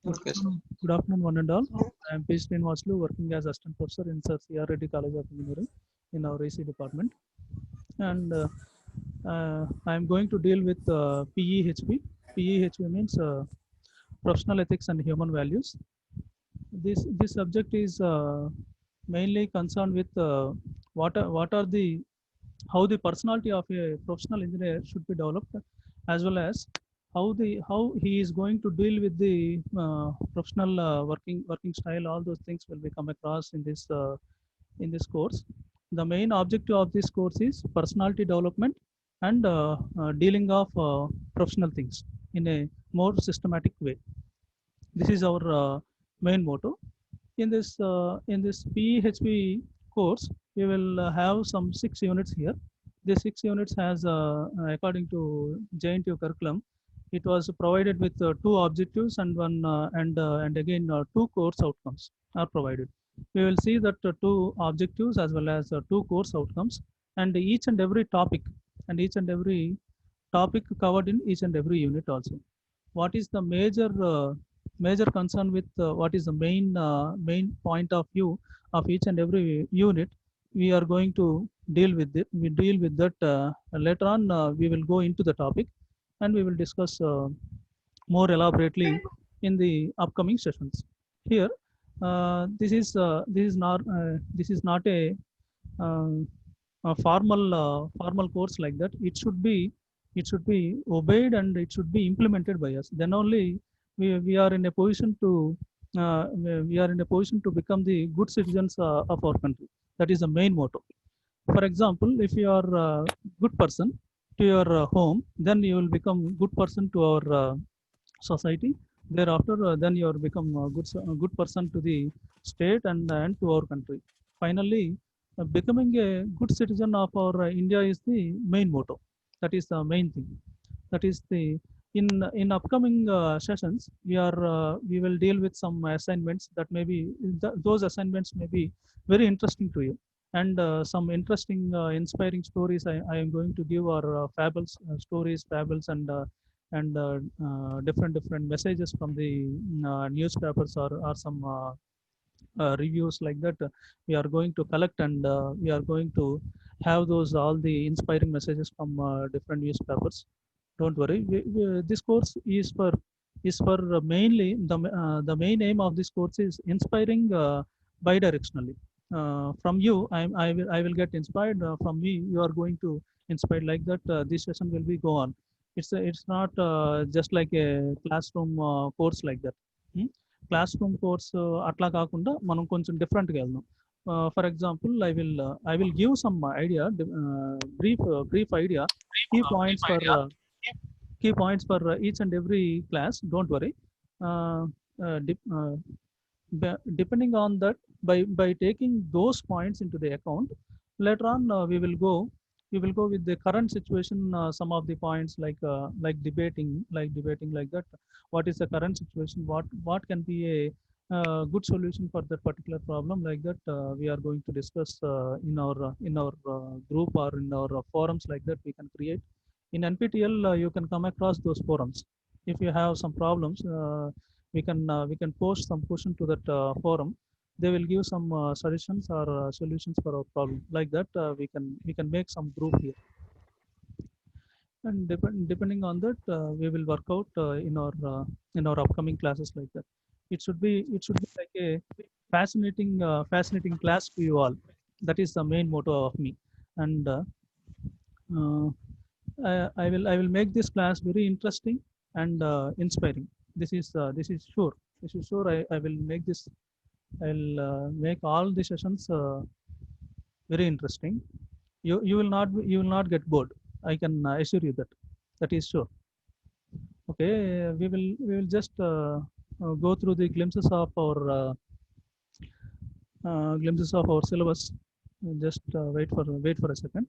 Okay, sir. Good afternoon, one and all. I am P. Srinivaslu, working as assistant professor in Sir C.R. Reddy College of Engineering in our AC department. And I am going to deal with PEHP. PEHP means professional ethics and human values. This subject is mainly concerned with what are the how the personality of a professional engineer should be developed, as well as how he is going to deal with the professional working style. All those things will be come across in this course. The main objective of this course is personality development and dealing of professional things in a more systematic way. This is our main motto. In this PHP course, we will have some 6 units here. The 6 units has, according to JNTU curriculum, it was provided with two objectives and one and again two course outcomes are provided. We will see that two objectives as well as two course outcomes, and each and every topic covered in each and every unit also. What is the major concern with what is the main point of view of each and every unit? We are going to deal with it. We deal with that later on. We will go into the topic and we will discuss more elaborately in the upcoming sessions. Here, this is not um, a formal course like that. It should be obeyed and it should be implemented by us. Then only we are in a position to we are in a position to become the good citizens of our country. That is the main motto. For example, if you are a good person to your home, then you will become good person to our society. Thereafter, then you are become a good person to the state and to our country. Finally, becoming a good citizen of our India is the main motto. That is the main thing. That is the in upcoming sessions we will deal with some assignments that may be those assignments may be very interesting to you, and some interesting inspiring stories I am going to give are fables, stories, fables, and different messages from the newspapers, or some reviews like that. We are going to collect, and we are going to have those all the inspiring messages from different newspapers. Don't worry. This course is for mainly the main aim of this course is inspiring bidirectionally. From you, I will get inspired. From me, you are going to inspire like that. This session will be go on. It's not just like a classroom course like that. Hmm? Classroom course అట్లా కాకుండా మనం కొంచెం డిఫరెంట్గా వెళ్దాం. For example, I will give some idea, brief idea, key points for each and every class. Don't worry. Uh, Depending on that, by taking those points into the account, later on we will go with the current situation. Some of the points like debating like that. What is the current situation? What can be a good solution for that particular problem like that? We are going to discuss in our group or in our forums like that. We can create in NPTEL. You can come across those forums. If you have some problems, we can post some question to that forum. They will give some suggestions or solutions for our problem like that. We can make some group here, and depending on that, we will work out in our upcoming classes like that. It should be like a fascinating class to you all. That is the main motto of me. And uh, I will make this class very interesting and inspiring. This is sure. This is sure. I will make this. I'll make all the sessions very interesting. You will not get bored. I can assure you that. That is sure. Okay, we will just go through the glimpses of our syllabus. Just wait for a second.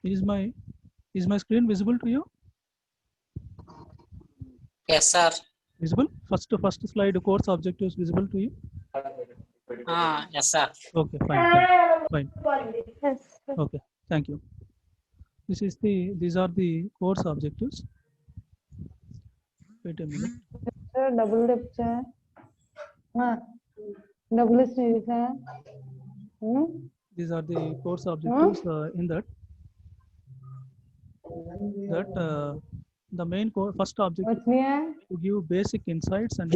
Is my screen visible to you? Yes, sir. Visible? First slide course objectives visible to you? Yes, sir. Okay, fine. Yes. Okay, thank you. These are the course objectives. Wait a minute. Sir, double dip chair. Double stage chair. These are the course objectives in that the main first objective to give basic insights and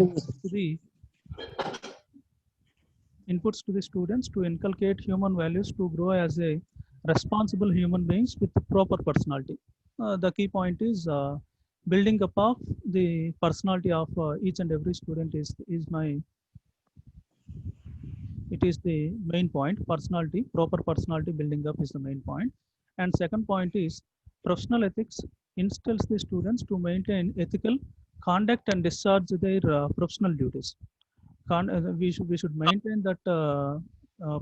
inputs to the students to inculcate human values to grow as a responsible human beings with proper personality. The key point is building up of the personality of each and every student is it is the main point. Personality, proper personality building up is the main point. And second point is professional ethics instills the students to maintain ethical conduct and discharge their professional duties. We should maintain that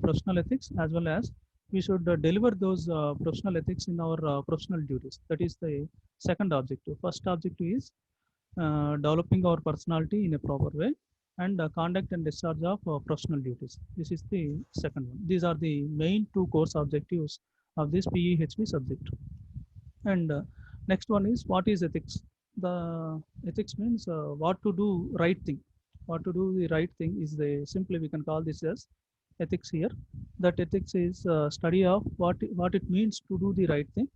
professional ethics, as well as we should deliver those professional ethics in our professional duties. That is the second objective. First objective is developing our personality in a proper way, and conduct and discharge of professional duties. This is the second one. These are the main two course objectives of this PEHP subject. And next one is, what is ethics? The ethics means what to do right thing. What to do the right thing is the, simply we can call this as ethics here. That ethics is study of what it means to do the right thing.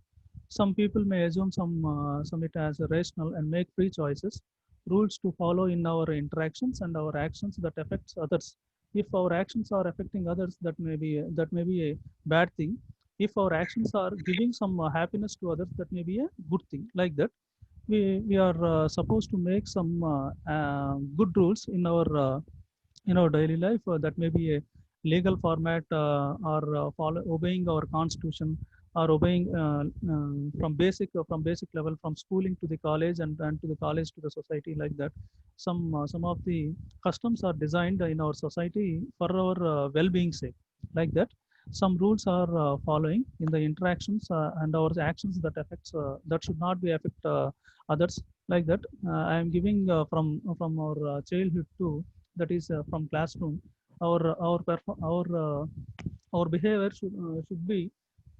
Some people may assume some it as a rational and make free choices, rules to follow in our interactions and our actions that affects others. If our actions are affecting others, that may be a bad thing. If our actions are giving some happiness to others, that may be a good thing. Like that, we are supposed to make some good rules in our daily life. That may be a legal format, or obeying our constitution, or obeying from basic level, from schooling to the college, and to the college to the society. Like that, some of the customs are designed in our society for our well-being sake. Like that, some rules are following in the interactions and our actions that affects that should not be affect others. Like that, I am giving from our childhood to, that is from classroom, our behavior should be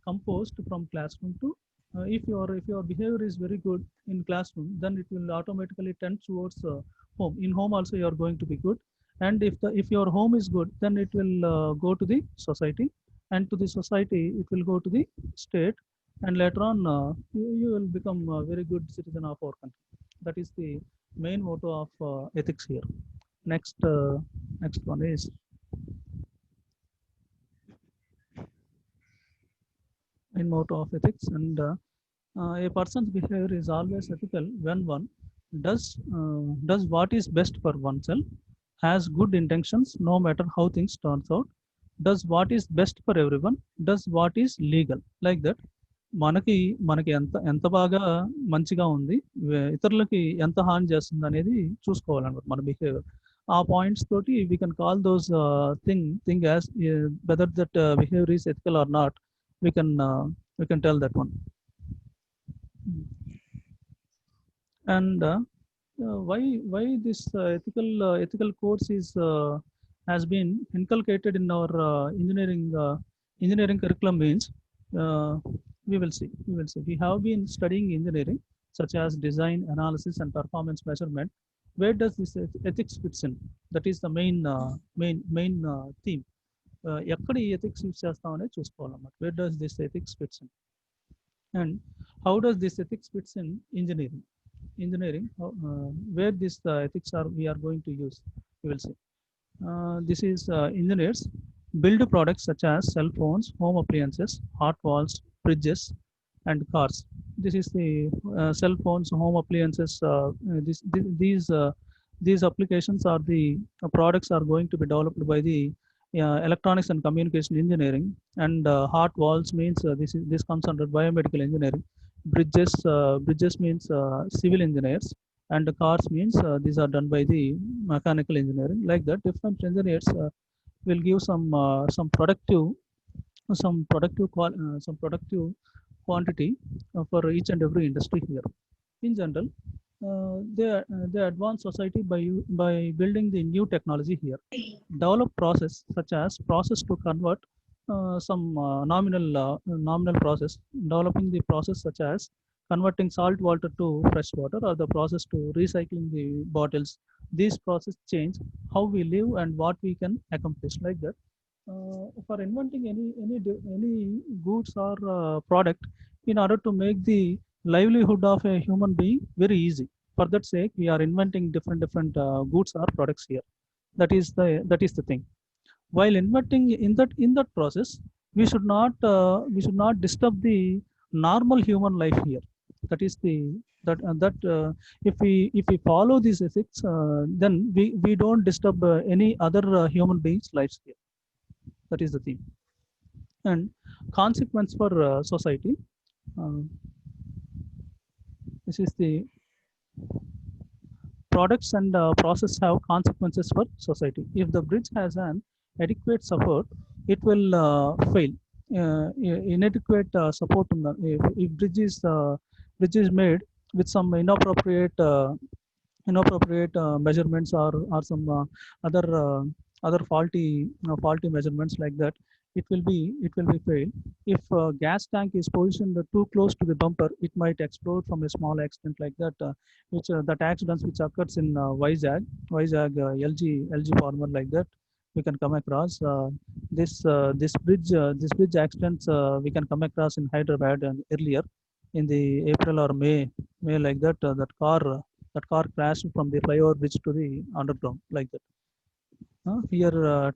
composed from classroom to, if your behavior is very good in classroom, then it will automatically tend towards home. In home also you are going to be good, and if your home is good, then it will go to the society, and to the society it will go to the state, and later on you will become a very good citizen of our country. That is the main motto of ethics here. Next one is main motto of ethics. And a person's behavior is always ethical when one does what is best for oneself, has good intentions no matter how things turns out, does what is best for everyone, does what is legal. Like that, మనకి మనకి ఎంత ఎంత బాగా మంచిగా ఉంది, ఇతరులకి ఎంత హాని చేస్తుంది అనేది చూసుకోవాలన్నమాట మన బిహేవియర్. ఆ పాయింట్స్ తోటి we can call those thing as whether that behaviour is ethical or not. We can tell that one. And why this ethical course is has been inculcated in our engineering curriculum means, we will see. We have been studying engineering such as design, analysis, and performance measurement. Where does this ethics fits in? That is the main theme. ఎక్కడ ఈ ethics use చేస్తామనేది చూసుకోవాలన్నమాట. Where does this ethics fits in, and how does this ethics fits in engineering, where this ethics are we are going to use, we will see. This is engineers build products such as cell phones, home appliances, hot walls, fridges, and cars. This is the cell phones, home appliances. These applications are the products are going to be developed by the electronics and communication engineering. And hot walls means this comes under biomedical engineering. Bridges means civil engineers, and cars means these are done by the mechanical engineering. Like that, different engineers will give some productive quantity for each and every industry here. In general, they advance society by building the new technology here. Develop process such as process to convert some nominal process, developing the process such as converting salt water to fresh water, or the process to recycling the bottles. These process change how we live and what we can accomplish, like that. For inventing any goods or product, in order to make the livelihood of a human being very easy, for that sake we are inventing different goods or products here. That is the thing. While inventing, in that process, we should not disturb the normal human life here. That is the that if we follow these ethics, then we don't disturb any other human beings lives here. That is the thing. And consequence for society, uh, this is the products and process have consequences for society. If the bridge has an adequate support, it will fail. Inadequate support, if bridge is made with some inappropriate measurements, or some other faulty measurements, like that, it will be fail. If gas tank is positioned too close to the bumper, it might explode from a small accident, like that, which that accidents which occurs in Vizag LG farmer, like that, we can come across. This bridge accidents we can come across in Hyderabad and earlier in the April or May, like that. That car crashed from the flyover bridge to the underground, like that. Here,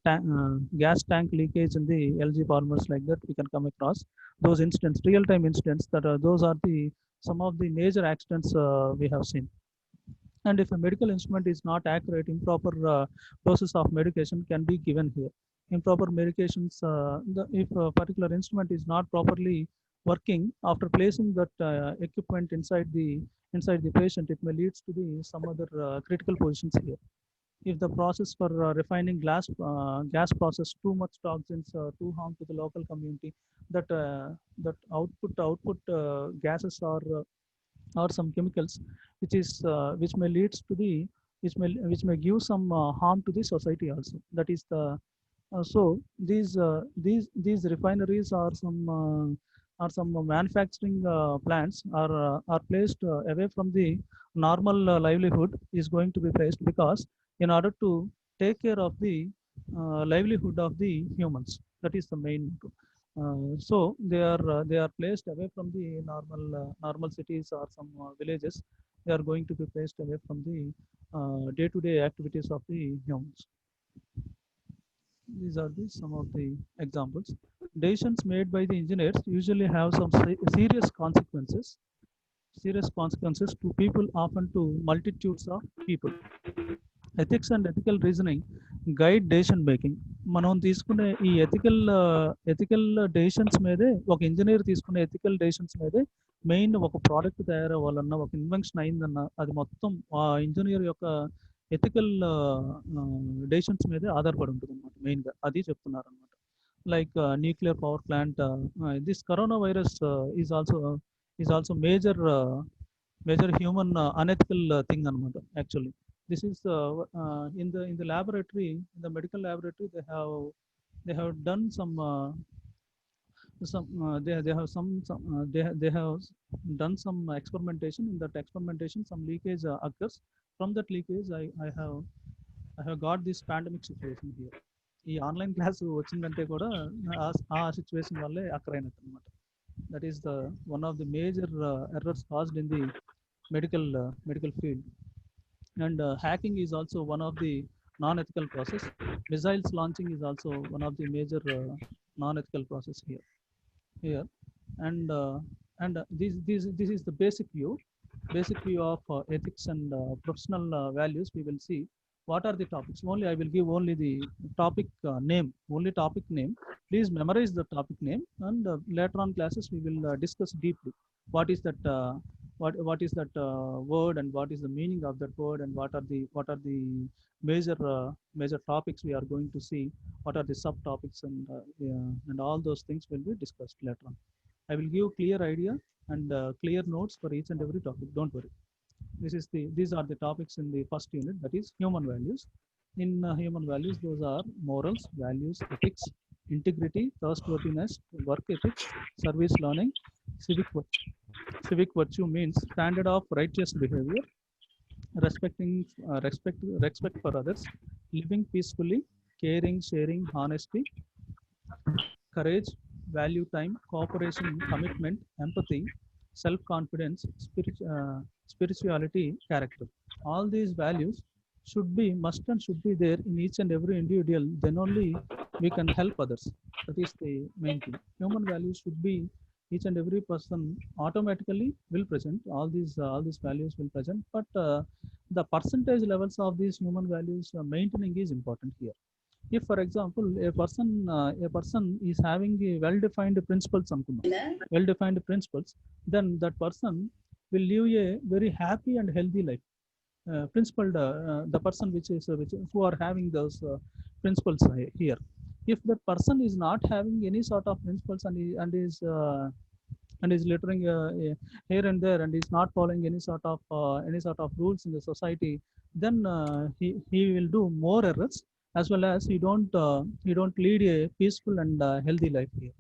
gas tank leakage in the LG farmers, like that, we can come across those incidents, real-time incidents. Those are the some of the major accidents we have seen. And if a medical instrument is not accurate, improper doses of medication can be given here. Improper medications, if a particular instrument is not properly working, after placing that equipment inside the patient, it may leads to the some other critical positions here. If the process for refining gas process too much toxins, too harm to the local community, that output gases or some chemicals, which may give some harm to the society also. That is the so these refineries or some manufacturing plants are placed away from the normal livelihood is going to be placed, because in order to take care of the livelihood of the humans, that is the main. So they are placed away from the normal cities or some villages. They are going to be placed away from the day-to-day activities of the humans. These are some of the examples. Decisions made by the engineers usually have some serious consequences to people, often to multitudes of people. Ethics and ethical reasoning guide decision making. మనం తీసుకునే ఈ ethical decisions మీదే, ఒక engineer తీసుకునే ethical decisions మీదే main. ఒక product తయారవ్వాలన్నా, ఒక invention అయిందన్నా, అది మొత్తం ఆ ఇంజనీర్ యొక్క ఎథికల్ డెసిషన్స్ మీదే ఆధారపడి ఉంటుంది అనమాట. మెయిన్గా అది చెప్తున్నారు అనమాట. Like nuclear power plant, this corona virus is also major human unethical thing అనమాట. Actually this is in the laboratory, in the medical laboratory, they have done they have done some experimentation. In that experimentation, some leakage occurs. From that leakage, I have got this pandemic situation here. ఈ online class వచ్చిందంటే కూడా ఆ situation వల్లే అక్కరైనట్టు అనమాట. That is the one of the major errors caused in the medical field. And hacking is also one of the non-ethical process. Missiles launching is also one of the major non-ethical process here. And this is the basic view of ethics and professional values. We will see what are the topics. Only I will give only the topic name. Please memorize the topic name, and later on classes we will discuss deeply what is that what is that word, and what is the meaning of that word, and what are the major topics we are going to see, what are the subtopics, and all those things will be discussed later on. I will give clear idea and clear notes for each and every topic. Don't worry. These are the topics in the first unit, that is human values. In human values, those are morals, values, ethics, integrity, trustworthiness, work ethics, service learning, civic virtue. Civic virtue means standard of righteous behavior, respect for others, living peacefully, caring, sharing, honesty, courage, value time, cooperation, commitment, empathy, self-confidence, spirituality, character. All these values should be must and should be there in each and every individual. Then only we can help others. That is the main thing. Human values should be each and every person automatically will present. All these values will present, but the percentage levels of these human values maintaining is important here. If for example a person is having a well-defined principles well-defined principles, then that person will live a very happy and healthy life. Principled The person which who are having those principles here. If that person is not having any sort of principles and is littering here and there and is not following any sort of rules in the society, then he will do more errors, as well as he don't lead a peaceful and healthy life here.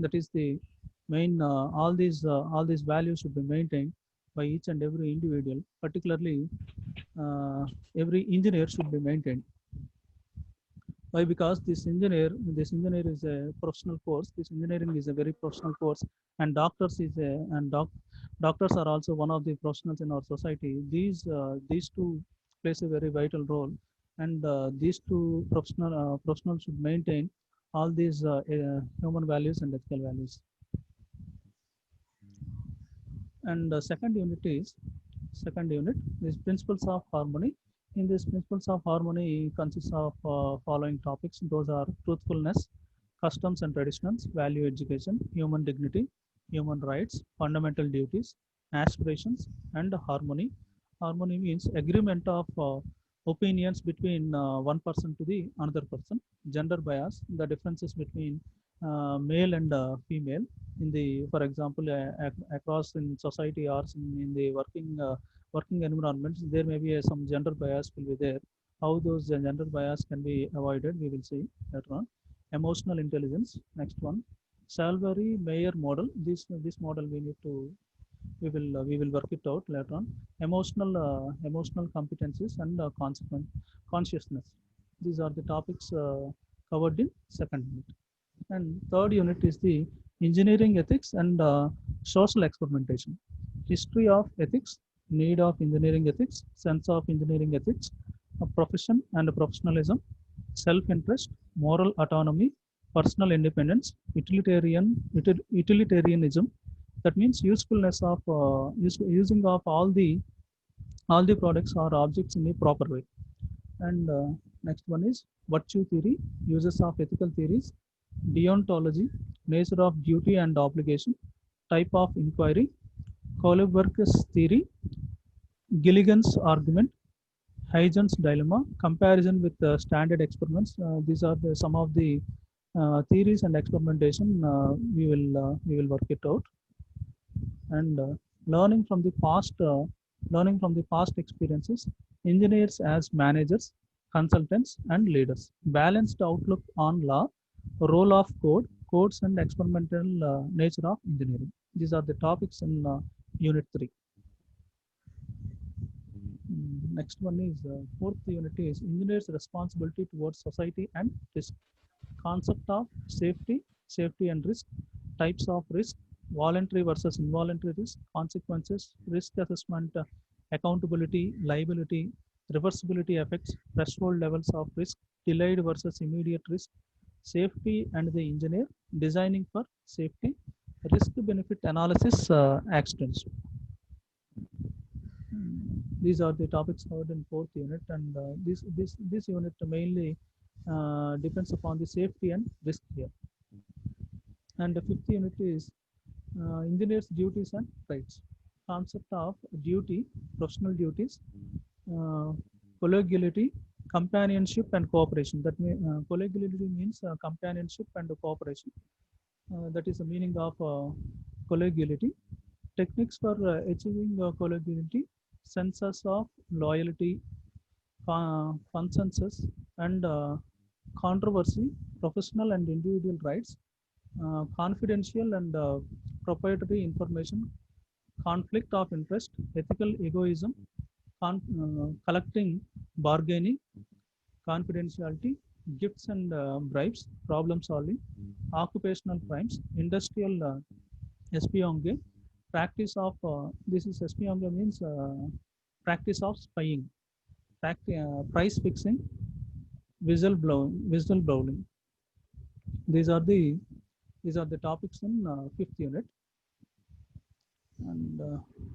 That is the main. All these values should be maintained by each and every individual, particularly uh, every engineer should be maintained. Why? Because this engineer is a professional course. This engineering is a very professional course, and doctors are also one of the professionals in our society. These two plays a very vital role, and these two professionals should maintain all these human values and ethical values. And second unit is principles of harmony. In these principles of harmony consists of following topics. Those are truthfulness, customs and traditions, value education, human dignity, human rights, fundamental duties, aspirations, and harmony. Harmony means agreement of opinions between one person to the another person. Gender bias, the differences between male and female in the, for example, across in society or in the working environments, there may be some gender bias will be there. How those gender bias can be avoided, we will see later on. Emotional intelligence, next one. Salvary Mayer model. This model we will work it out later on. Emotional competencies and consequent consciousness. These are the topics covered in second unit. And third unit is the engineering ethics and social experimentation. History of ethics, need of engineering ethics, sense of engineering ethics, a profession and professionalism, self-interest, moral autonomy, personal independence, utilitarianism. That means usefulness of using of all the products or objects in a proper way. And next one is virtue theory, uses of ethical theories, deontology, nature of duty and obligation, type of inquiry, Kohlberg's theory, Gilligan's argument, Huygens dilemma, comparison with standard experiments. These are some of the theories and experimentation. We will work it out. And learning from the past experiences, engineers as managers, consultants, and leaders. Balanced outlook on law, role of codes, and experimental nature of engineering. These are the topics in Unit 3. Next one is fourth unit is engineers' responsibility towards society and risk. Concept of safety and risk, types of risk, voluntary versus involuntary risk, consequences, risk assessment, accountability, liability, reversibility effects, threshold levels of risk, delayed versus immediate risk, safety and the engineer, designing for safety, risk benefit analysis, accidents. These are the topics covered in fourth unit, and this unit mainly depends upon the safety and risk here. And the fifth unit is engineers' duties and rights. Concept of duty, professional duties, collegiality, companionship, and cooperation. That means collegiality means companionship and cooperation. That is the meaning of collegiality. Techniques for achieving collegiality, senses of loyalty, consensus, and controversy, professional and individual rights, confidential and proprietary information, conflict of interest, ethical egoism, collecting, bargaining, confidentiality, gifts and bribes, problem solving, occupational crimes, industrial espionage, practice of this is espionage means practice of spying, price fixing, whistleblowing. These are the topics in fifth unit,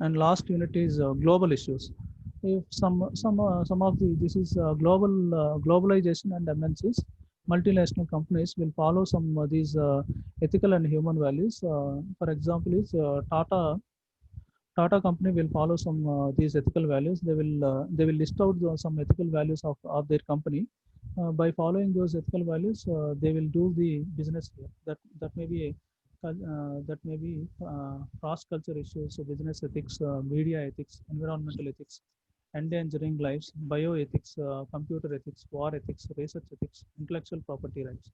and last unit is global issues. If some of the this is globalization and MNCs, multinational companies will follow some of these ethical and human values. For example, is Tata company will follow some these ethical values. They will list out some ethical values of their company. By following those ethical values, they will do the business here. That may be cross culture issues, so business ethics, media ethics, environmental ethics, endangering lives, bioethics, computer ethics, war ethics, research ethics, intellectual property rights.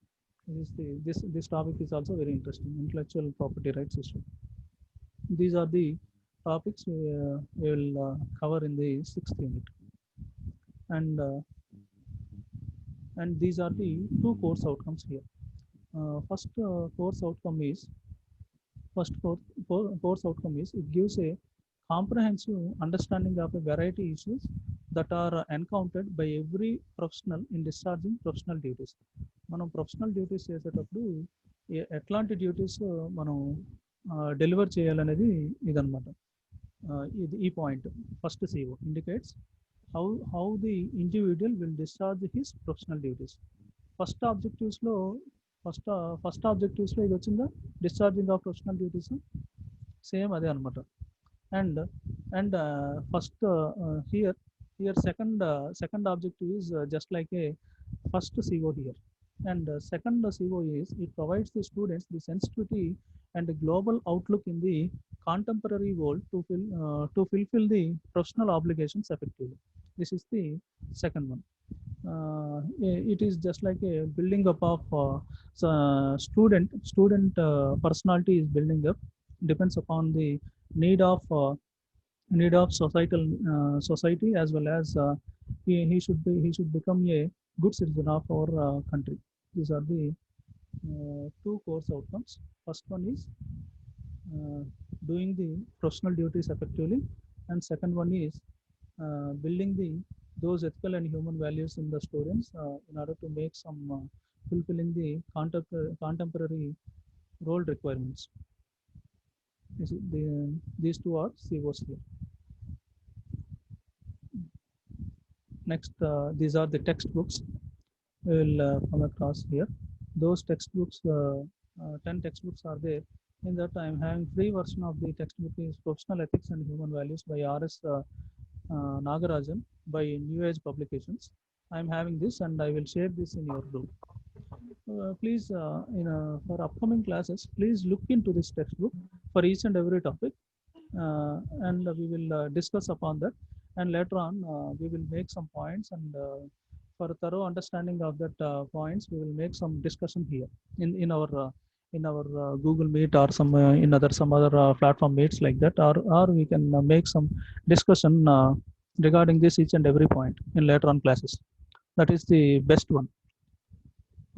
This topic is also very interesting. Intellectual property rights issue. These are the topics we will cover in the sixth unit, and these are the two course outcomes here. First course outcome is it gives a comprehensive understanding of a variety issues that are encountered by every professional in discharging professional duties. మనం professional duties చేసేటప్పుడు ఎట్లాంటి duties మనం deliver చేయాలనేది ఇదనమాట. ఇది ఈ point first CO indicates how the individual will discharge his professional duties. ఫస్ట్ ఆబ్జెక్టివ్స్లో ఇది వచ్చిందా, discharging of professional duties same అదే అనమాట. And first here second objective is just like a first CO here, and second CO is it provides the students the sensitivity and the global outlook in the contemporary world to fulfill the professional obligations effectively. This is the second one. It is just like a building up of student personality is building up, depends upon the need of society, as well as he should become a good citizen of our country. These are the two course outcomes. First one is doing the professional duties effectively, and second one is building those ethical and human values in the students in order to make some fulfilling the contemporary role requirements. These two are COs here. Next, these are the textbooks we will come across here. Those textbooks, 10 textbooks are there. In that, I am having free version of the textbook is Professional Ethics and Human Values by R.S. Nagarajan by New Age Publications. I am having this, and I will share this in your group. Please, for upcoming classes, please look into this textbook for each and every topic, and we will discuss upon that. And later on, we will make some points, and for thorough understanding of that points, we will make some discussion here in our Google Meet or some other platform meets like that, or we can make some discussion regarding this each and every point in later on classes. That is the best one.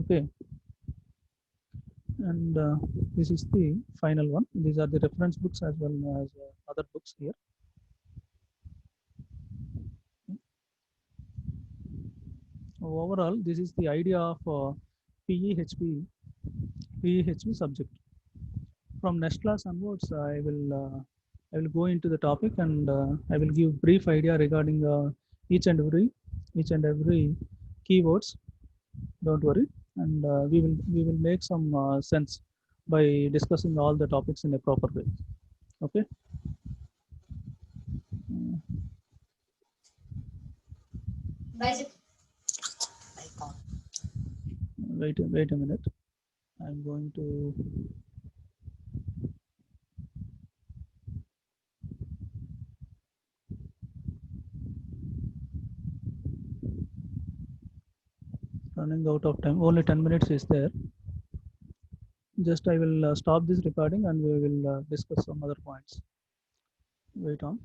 Okay, and this is the final one. These are the reference books as well as other books here. Overall, this is the idea of PEHP subject. From next class onwards, I will go into the topic, and I will give brief idea regarding each and every keywords. Don't worry, and we will make some sense by discussing all the topics in a proper way. Okay. Wait a minute. I'm going to running out of time. Only 10 minutes is there. Just I will stop this recording and we will discuss some other points. Wait on.